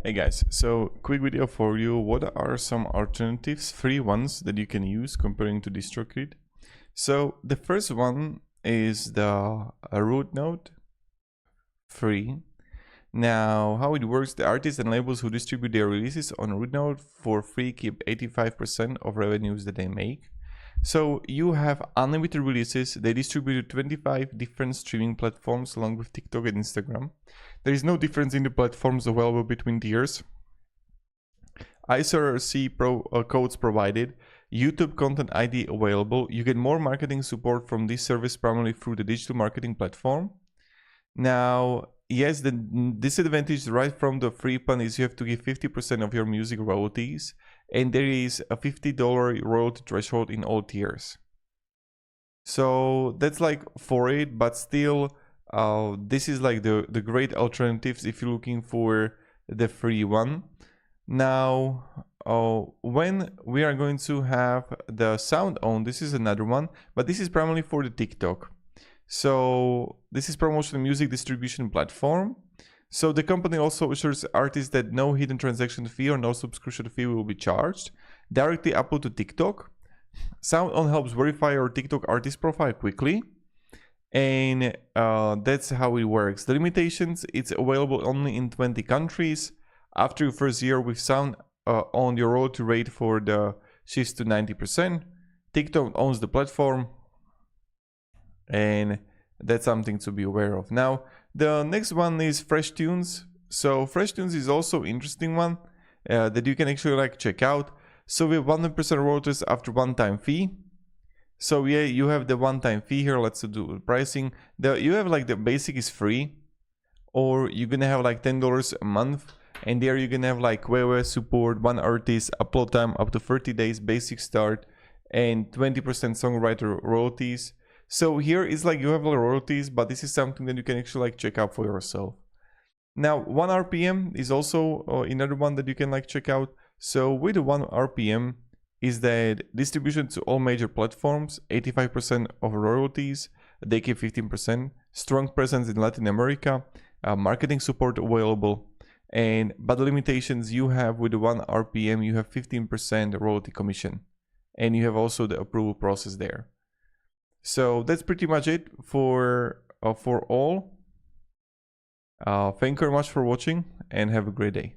Hey guys, so quick video for you. What are some alternatives, free ones that you can use comparing to DistroKid? So the first one is the root node, free. Now, how it works, the artists and labels who distribute their releases on root node for free keep 85% of revenues that they make. So you have unlimited releases. They distribute to 25 different streaming platforms along with TikTok and Instagram. There is no difference in the platforms available between tiers. ISRC codes provided. YouTube content ID available. You get more marketing support from this service primarily through the digital marketing platform. Now, yes, the disadvantage right from the free plan is you have to give 50% of your music royalties, and there is a $50 royalty threshold in all tiers. So that's like for it, but still, this is like the great alternatives if you're looking for the free one. Now, when we are going to have the sound on, this is another one, but this is primarily for the TikTok. So this is promotional music distribution platform. So the company also assures artists that no hidden transaction fee or no subscription fee will be charged. Directly upload to TikTok. SoundOn helps verify your TikTok artist profile quickly. And that's how it works. The limitations, it's available only in 20 countries. After your first year with SoundOn, your royalty rate for the shifts to 90%. TikTok owns the platform. And that's something to be aware of. Now, the next one is Fresh Tunes. So Fresh Tunes is also interesting one that you can actually like check out. So we have 100% royalties after one-time fee. So yeah, you have the one-time fee here. Let's do pricing. You have like the basic is free, or you're gonna have like $10 a month, and there you're gonna have like web support, one artist, upload time up to 30 days, basic start, and 20% songwriter royalties. So here is like you have royalties, but this is something that you can actually like check out for yourself. Now 1 RPM is also another one that you can like check out. So with 1 RPM is that distribution to all major platforms, 85% of royalties, they keep 15%, strong presence in Latin America, marketing support available, but the limitations you have with the 1 RPM, you have 15% royalty commission, and you have also the approval process there. So that's pretty much it for all. Thank you very much for watching and have a great day.